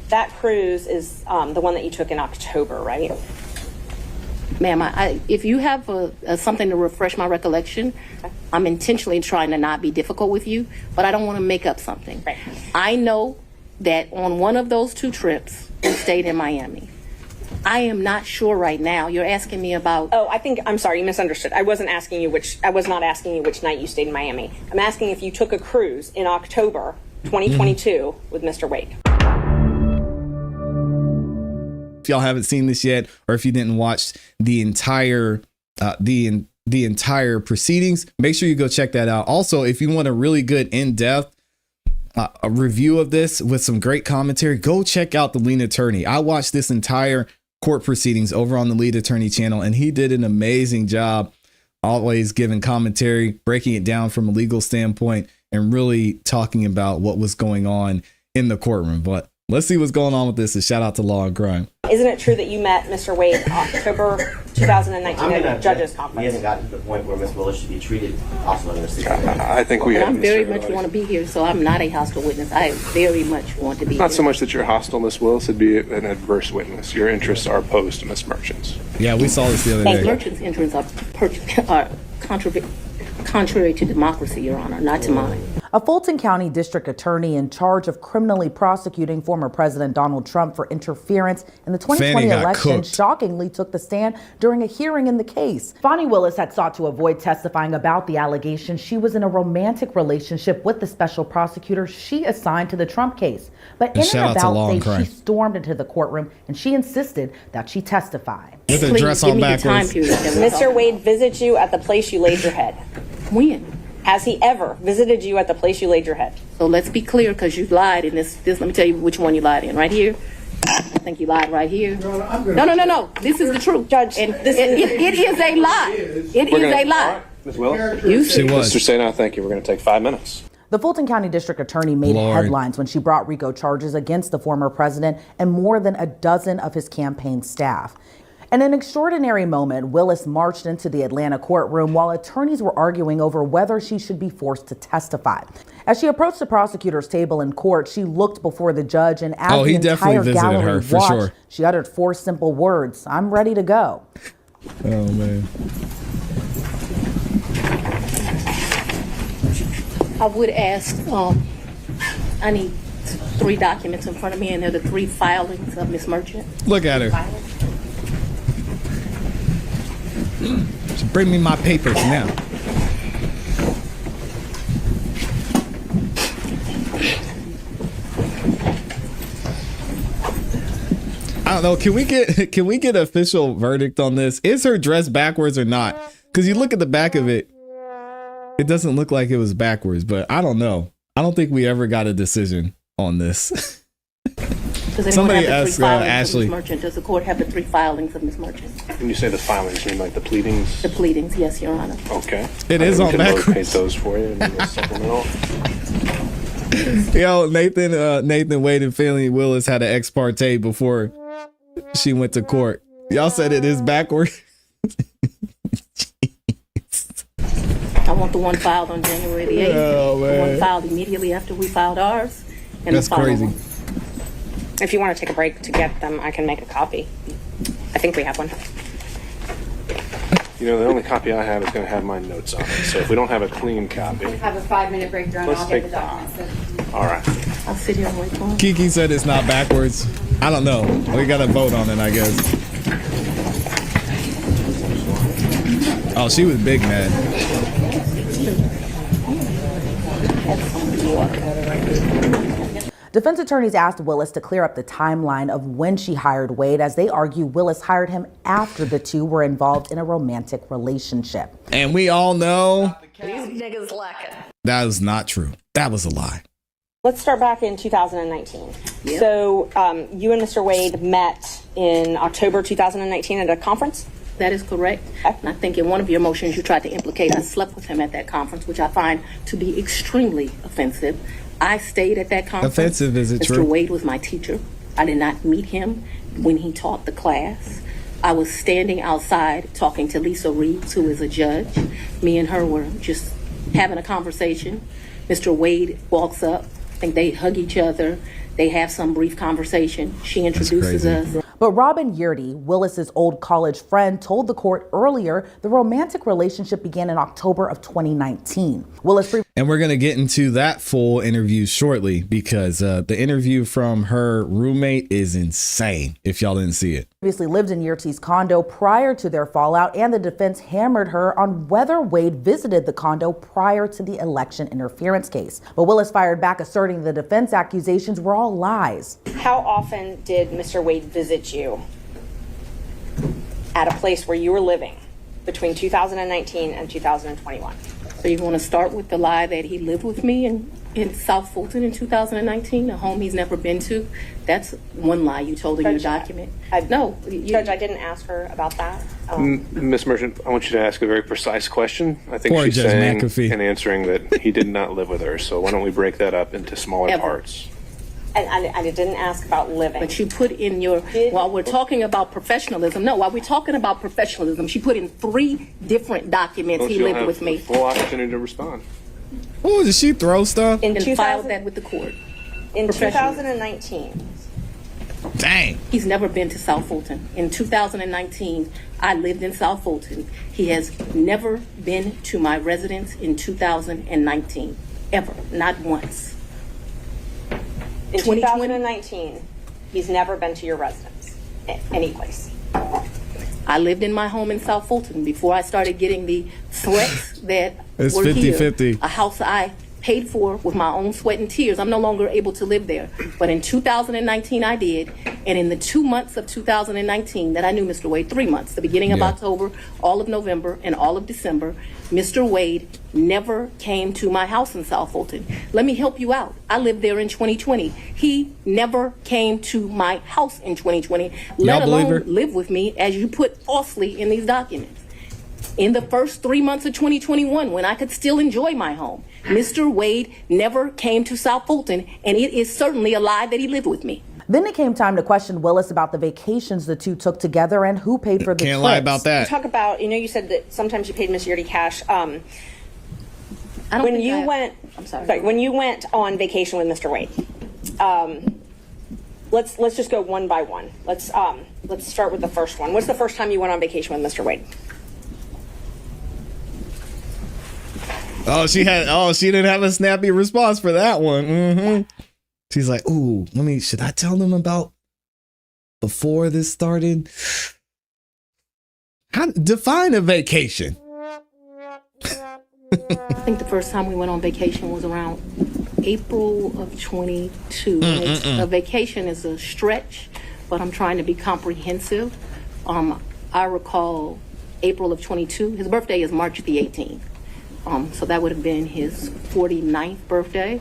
that cruise is the one that you took in October, right? Ma'am, if you have something to refresh my recollection, okay. I'm intentionally trying to not be difficult with you, but I don't want to make up something. Right. I know that on one of those 2 trips, we stayed in Miami. I am not sure right now. You're asking me about... Oh, I'm sorry, you misunderstood. I was not asking you which night you stayed in Miami. I'm asking if you took a cruise in October 2022 with Mr. Wade. If y'all haven't seen this yet, or if you didn't watch the entire the entire proceedings, make sure you go check that out. Also, if you want a really good in-depth a review of this with some great commentary, go check out the lead attorney. I watched this entire court proceedings over on the lead attorney channel, and he did an amazing job, always giving commentary, breaking it down from a legal standpoint, and really talking about what was going on in the courtroom. But let's see what's going on with this. A shout out to Law and Crime. Isn't it true that you met Mr. Wade October 2019 at the judges conference? He hasn't gotten to the point where Ms. Willis should be treated hostile under the I think we have. I very much want to be here, so I'm not a hostile witness. I very much want to be here. Not so much that you're hostile, Ms. Willis, it'd be an adverse witness. Your interests are opposed to Ms. Merchant's. Yeah, we saw this the other day. Merchant's interests are contrary to democracy, Your Honor, not to mine. A Fulton County District Attorney in charge of criminally prosecuting former President Donald Trump for interference in the 2020 election shockingly took the stand during a hearing in the case. Fani Willis had sought to avoid testifying about the allegation she was in a romantic relationship with the special prosecutor she assigned to the Trump case. But in an about-face, she stormed into the courtroom and she insisted that she testify. With a dress on backwards. Mr. Wade visited you at the place you laid your head. When? Has he ever visited you at the place you laid your head? So let's be clear, because you lied in this. Let me tell you which one you lied in. Right here. I think you lied right here. No. This is the truth, Judge. And it is a lie. It is a lie. Ms. Willis? She was. Mr. Saynow, thank you. We're going to take 5 minutes. The Fulton County District Attorney made headlines when she brought RICO charges against the former president and more than a dozen of his campaign staff. In an extraordinary moment, Willis marched into the Atlanta courtroom while attorneys were arguing over whether she should be forced to testify. As she approached the prosecutor's table in court, she looked before the judge, and as the entire gallery watched, she uttered 4 simple words: "I'm ready to go." Oh, man. I would ask, I need 3 documents in front of me, and they're the 3 filings of Ms. Merchant. Look at her. So bring me my papers now. I don't know. Can we get an official verdict on this? Is her dress backwards or not? Because you look at the back of it, it doesn't look like it was backwards, but I don't know. I don't think we ever got a decision on this. Somebody asked Ashleigh. Does the court have the 3 filings of Ms. Merchant? When you say the filings, you mean like the pleadings? The pleadings, yes, Your Honor. Okay. It is on backwards. We can locate those for you. Supplemental. Yo, Nathan Wade and Fani Willis had an ex parte before she went to court. Y'all said it is backwards. I want the one filed on January the 8th. Oh, man. The one filed immediately after we filed ours. And that's crazy. One. If you want to take a break to get them, I can make a copy. I think we have one. You know, the only copy I have is going to have my notes on it. So if we don't have a clean copy, we have a 5-minute break during. Let's I'll take get the documents. All right. I'll sit here and wait for him. Kiki said it's not backwards. I don't know. We got to vote on it, I guess. Oh, she was big mad. Defense attorneys asked Willis to clear up the timeline of when she hired Wade, as they argue Willis hired him after the 2 were involved in a romantic relationship. And we all know These niggas lacking. that was not true. That was a lie. Let's start back in 2019. Yep. So you and Mr. Wade met in October 2019 at a conference? That is correct. Okay. And I think in one of your motions you tried to implicate I slept with him at that conference, which I find to be extremely offensive. I stayed at that conference. Offensive, is it true? Mr. Wade was my teacher. I did not meet him when he taught the class. I was standing outside talking to Lisa Reeves, who is a judge. Me and her were just having a conversation. Mr. Wade walks up. I think they hug each other. They have some brief conversation. She introduces crazy. us. But Robin Yurdy, Willis's old college friend, told the court earlier the romantic relationship began in October of 2019. Willis And we're going to get into that full interview shortly because the interview from her roommate is insane, if y'all didn't see it. previously lived in Yurty's condo prior to their fallout, and the defense hammered her on whether Wade visited the condo prior to the election interference case. But Willis fired back, asserting the defense accusations were all lies. How often did Mr. Wade visit you at a place where you were living between 2019 and 2021? So you want to start with the lie that he lived with me in South Fulton in 2019, a home he's never been to? That's one lie you told in your document. Judge, I didn't ask her about that. Ms. Merchant, I want you to ask a very precise question. I think Poor she's Judge saying McAfee. and answering that he did not live with her. So why don't we break that up into smaller Ever. parts? And I didn't ask about living. But you put in your, while we're talking about professionalism, she put in 3 different documents Well, he she'll lived have with me full opportunity to respond. Oh, did she throw stuff? in and 2000 filed that with the court. in professionally. 2019. Dang. He's never been to South Fulton. In 2019, I lived in South Fulton. He has never been to my residence in 2019, ever, not once. In 2020? 2019, he's never been to your residence, any place. I lived in my home in South Fulton before I started getting the threats that It's were 50-50. here. A house I paid for with my own sweat and tears. I'm no longer able to live there. But in 2019, I did. And in the 2 months of 2019 that I knew Mr. Wade, 3 months, the beginning of Yeah. October, all of November, and all of December, Mr. Wade never came to my house in South Fulton. Let me help you out. I lived there in 2020. He never came to my house in 2020, let Y'all believe her? alone live with me, as you put falsely in these documents. In the first 3 months of 2021, when I could still enjoy my home, Mr. Wade never came to South Fulton, and it is certainly a lie that he lived with me. Then it came time to question Willis about the vacations the two took together and who paid for the Can't trips. lie about that. Talk about, you said that sometimes you paid Miss Yurdy cash. I don't When think you I- went, I'm sorry. when you went on vacation with Mr. Wade, let's just go one by one. Let's start with the first one. What's the first time you went on vacation with Mr. Wade? Oh, she didn't have a snappy response for that one. She's like, ooh, should I tell them about before this started? Define a vacation. I think the first time we went on vacation was around April of 22. A vacation is a stretch, but I'm trying to be comprehensive. I recall April of 22. His birthday is March the 18th. So that would have been his 49th birthday.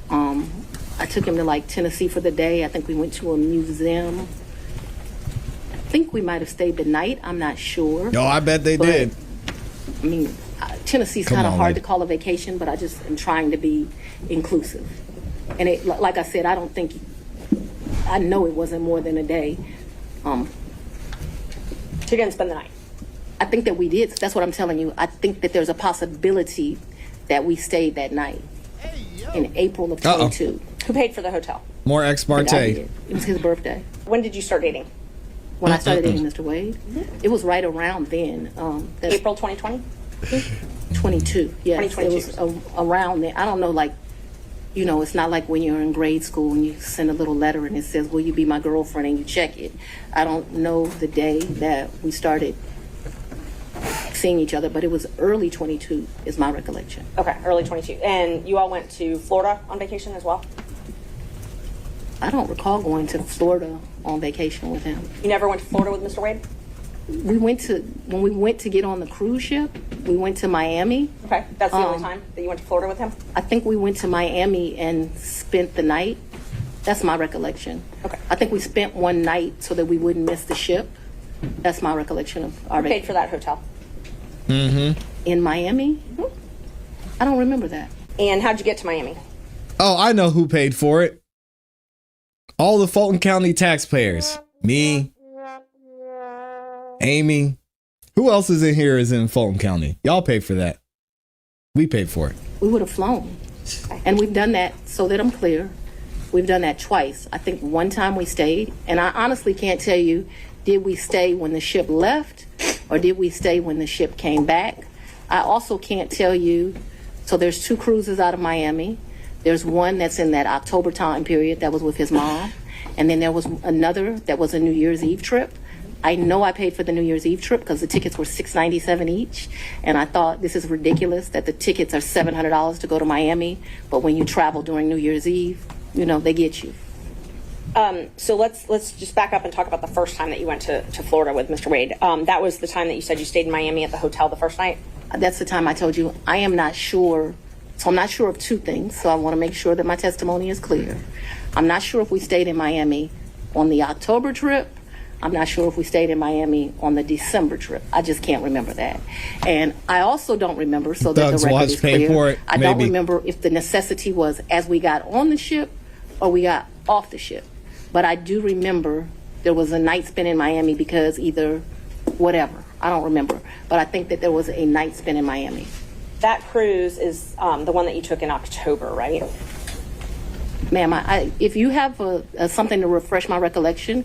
I took him to Tennessee for the day. I think we went to a museum. I think we might have stayed the night. I'm not sure. Oh, I bet they But, did. I mean, Tennessee's Come kind of on, hard lady. to call a vacation, but I just am trying to be inclusive. And like I said, I know it wasn't more than a day. So you didn't spend the night. I think that we did. That's what I'm telling you. I think that there's a possibility that we stayed that night in April of 22. Who paid for the hotel? More ex I parte. did. It was his birthday. When did you start dating? When I started dating Mr. Wade, it was right around then. That's April 2020? 22. Yes, 2022. it was around then. I don't know, it's not like when you're in grade school and you send a little letter and it says, will you be my girlfriend, and you check it. I don't know the day that we started seeing each other, but it was early 22 is my recollection. Okay, early 22. And you all went to Florida on vacation as well? I don't recall going to Florida on vacation with him. You never went to Florida with Mr. Wade? When we went to get on the cruise ship, we went to Miami. Okay, that's the only time that you went to Florida with him? I think we went to Miami and spent the night. That's my recollection. Okay. I think we spent one night so that we wouldn't miss the ship. That's my recollection of our Who paid for that hotel? in Miami. I don't remember that. And how'd you get to Miami? Oh, I know who paid for it. All the Fulton County taxpayers. Me, Amy. Who else is in here is in Fulton County? Y'all paid for that. We paid for it. We would have flown. And we've done that, so that I'm clear. We've done that twice. I think one time we stayed, and I honestly can't tell you, did we stay when the ship left or did we stay when the ship came back? I also can't tell you, so there's 2 cruises out of Miami. There's one that's in that October time period that was with his mom. And then there was another that was a New Year's Eve trip. I know I paid for the New Year's Eve trip because the tickets were $697 each. And I thought this is ridiculous that the tickets are $700 to go to Miami. But when you travel during New Year's Eve, you know, they get you. So let's just back up and talk about the first time that you went to Florida with Mr. Wade. That was the time that you said you stayed in Miami at the hotel the first night? That's the time I told you I am not sure. So I'm not sure of 2 things. So I want to make sure that my testimony is clear. I'm not sure if we stayed in Miami on the October trip. I'm not sure if we stayed in Miami on the December trip. I just can't remember that. And I also don't remember, so that Doug's the record watch is paid clear. for it, I don't maybe. remember if the necessity was as we got on the ship or we got off the ship. But I do remember there was a night spent in Miami because either whatever. I don't remember. But I think that there was a night spent in Miami. That cruise is the one that you took in October, right? Ma'am, if you have something to refresh my recollection,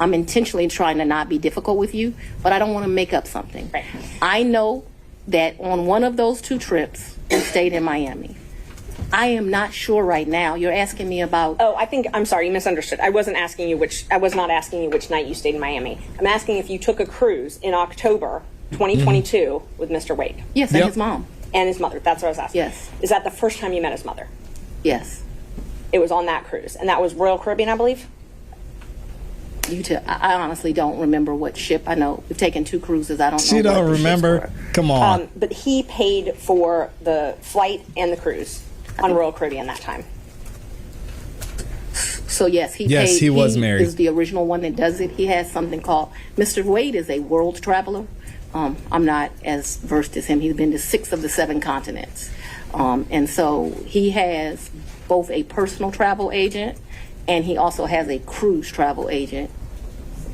I'm intentionally trying to not be difficult with you, but I don't want to make up something. Right. I know that on one of those 2 trips, we stayed in Miami. I am not sure right now. You're asking me about. Oh, I'm sorry, you misunderstood. I was not asking you which night you stayed in Miami. I'm asking if you took a cruise in October 2022 with Mr. Wade. Yes, and his mom. And his mother. That's what I was asking. Yes. Is that the first time you met his mother? Yes. It was on that cruise, and that was Royal Caribbean, I believe? I honestly don't remember what ship. I know we've taken 2 cruises. I don't know. She what don't the ships remember. were. Come on. But he paid for the flight and the cruise on Royal Caribbean that time. So yes, he Yes, paid. he was married. Is the original one that does it. He has something called Mr. Wade is a world traveler. I'm not as versed as him. He's been to 6 of the 7 continents, and so he has both a personal travel agent and he also has a cruise travel agent.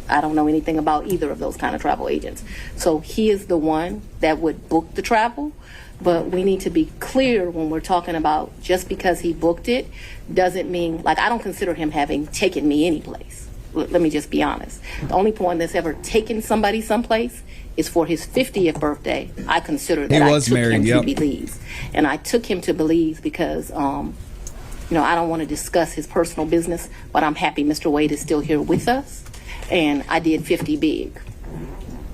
I don't know anything about either of those kind of travel agents. So he is the one that would book the travel. But we need to be clear when we're talking about just because he booked it doesn't mean, like, I don't consider him having taken me anyplace. Let me just be honest. The only point that's ever taken somebody someplace is for his 50th birthday. I consider that He was I took married, him yep. to Belize. And I took him to Belize because, you know, I don't want to discuss his personal business, but I'm happy Mr. Wade is still here with us. And I did 50 big,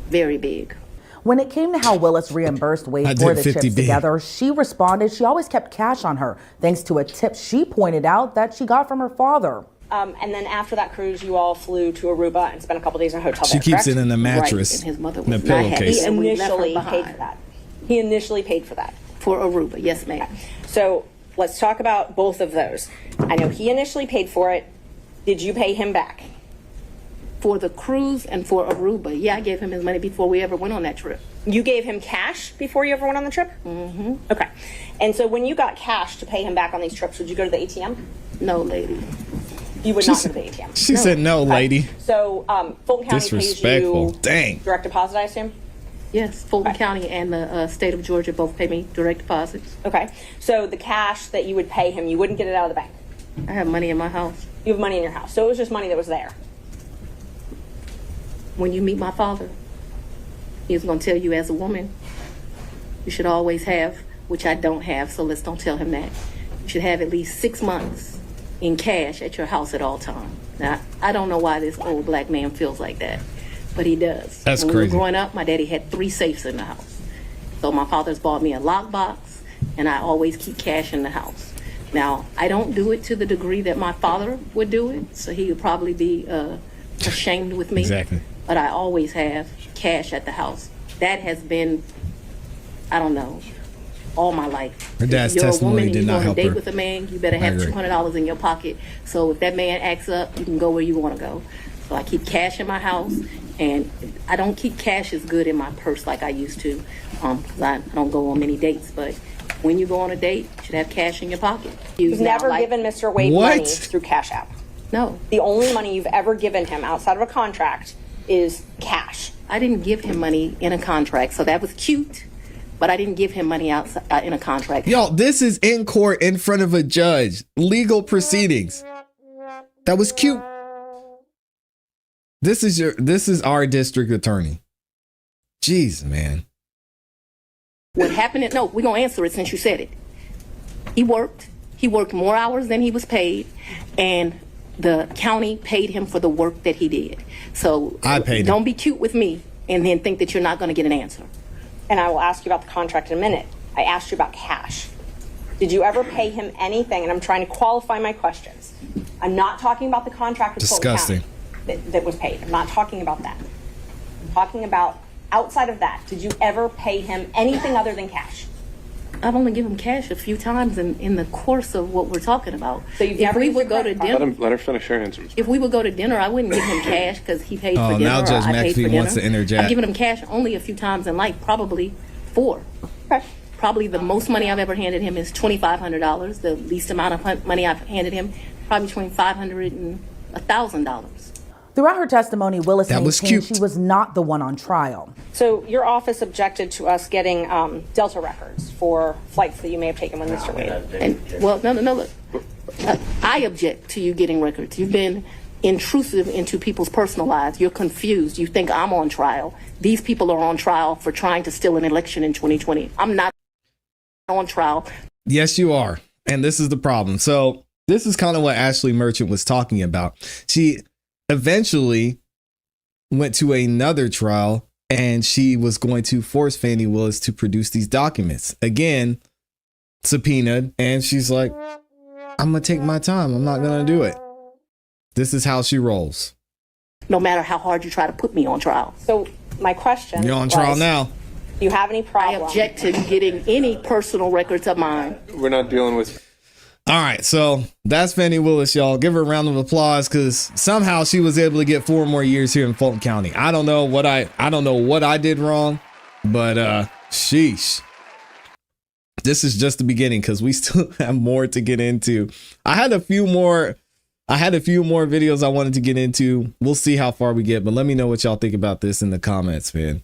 very big. When it came to how Willis reimbursed Wade for the 50 trips big. together, she responded she always kept cash on her, thanks to a tip she pointed out that she got from her father. And then after that cruise, you all flew to Aruba and spent a couple days in a hotel She there, keeps correct? it in the mattress, Right, and his mother in the was not happy. pillowcase. He And we left her initially paid behind. for that. He initially paid for that. For Aruba, yes, ma'am. So let's talk about both of those. I know he initially paid for it. Did you pay him back? For the cruise and for Aruba, yeah, I gave him his money before we ever went on that trip. You gave him cash before you ever went on the trip? Mm-hmm. Okay. And so when you got cash to pay him back on these trips, would you go to the ATM? No, lady. You would not go to the ATM. She said no, lady. So Fulton County pays Disrespectful. you Dang. direct deposit, I assume? Yes, Fulton County and the state of Georgia both pay me direct deposits. Okay. So the cash that you would pay him, you wouldn't get it out of the bank. I have money in my house. You have money in your house. So it was just money that was there. When you meet my father, he's going to tell you as a woman, you should always have, which I don't have, so let's don't tell him that. You should have at least 6 months in cash at your house at all times. Now, I don't know why this old black man feels like that, but he does. That's when crazy. we were growing up, my daddy had 3 safes in the house. So my father's bought me a lockbox, and I always keep cash in the house. Now, I don't do it to the degree that my father would do it, so he would probably be ashamed with me. Exactly. But I always have cash at the house. That has been, I don't know, all my life. Her dad's If you're testimony a woman and did you not go on help a date her. with a man, you better I have agree. $200 in your pocket. So if that man acts up, you can go where you want to go. So I keep cash in my house, and I don't keep cash as good in my purse like I used to, because I don't go on many dates. But when you go on a date, you should have cash in your pocket. You've never given Mr. Wade What? money through Cash App. No, The only money you've ever given him outside of a contract is cash. I didn't give him money in a contract, so that was cute. But I didn't give him money outside in a contract. Y'all, this is in court in front of a judge. Legal proceedings. That was cute. This is our district attorney. Jeez, man. What happened? No, we're going to answer it since you said it. He worked more hours than he was paid, and the county paid him for the work that he did. So I paid him. Don't be cute with me and then think that you're not going to get an answer. And I will ask you about the contract in a minute. I asked you about cash. Did you ever pay him anything? And I'm trying to qualify my questions. I'm not talking about the contract with Fulton Disgusting. County that was paid. I'm not talking about that. I'm talking about outside of that. Did you ever pay him anything other than cash? I've only given him cash a few times in the course of what we're talking about. So you've if never we used would your go to credit card? dinner, Let her finish her answer. if we would go to dinner, I wouldn't give him cash because he paid for dinner. now or Judge I paid for Maxfield dinner. wants to interject. I've given him cash only a few times in life, probably 4. Okay. Probably the most money I've ever handed him is $2,500. The least amount of money I've handed him, probably between $500 and $1,000. Throughout her testimony, Willis That was maintained cute. she was not the one on trial. So your office objected to us getting Delta records for flights that you may have taken with Mr. Wade. And well, no. Look, I object to you getting records. You've been intrusive into people's personal lives. You're confused. You think I'm on trial. These people are on trial for trying to steal an election in 2020. I'm not on trial. Yes, you are. And this is the problem. So this is kind of what Ashleigh Merchant was talking about. She eventually went to another trial and she was going to force Fani Willis to produce these documents. Again, subpoenaed. And she's like, I'm going to take my time. I'm not going to do it. This is how she rolls. No matter how hard you try to put me on trial. So my question You're on trial was, now. Do you have any I problem? object to getting any personal records of mine. We're not dealing with. All right, so that's Fani Willis, y'all. Give her a round of applause because somehow she was able to get 4 more years here in Fulton County. I don't know what I did wrong, but sheesh. This is just the beginning because we still have more to get into. I had a few more videos I wanted to get into. We'll see how far we get, but let me know what y'all think about this in the comments, man.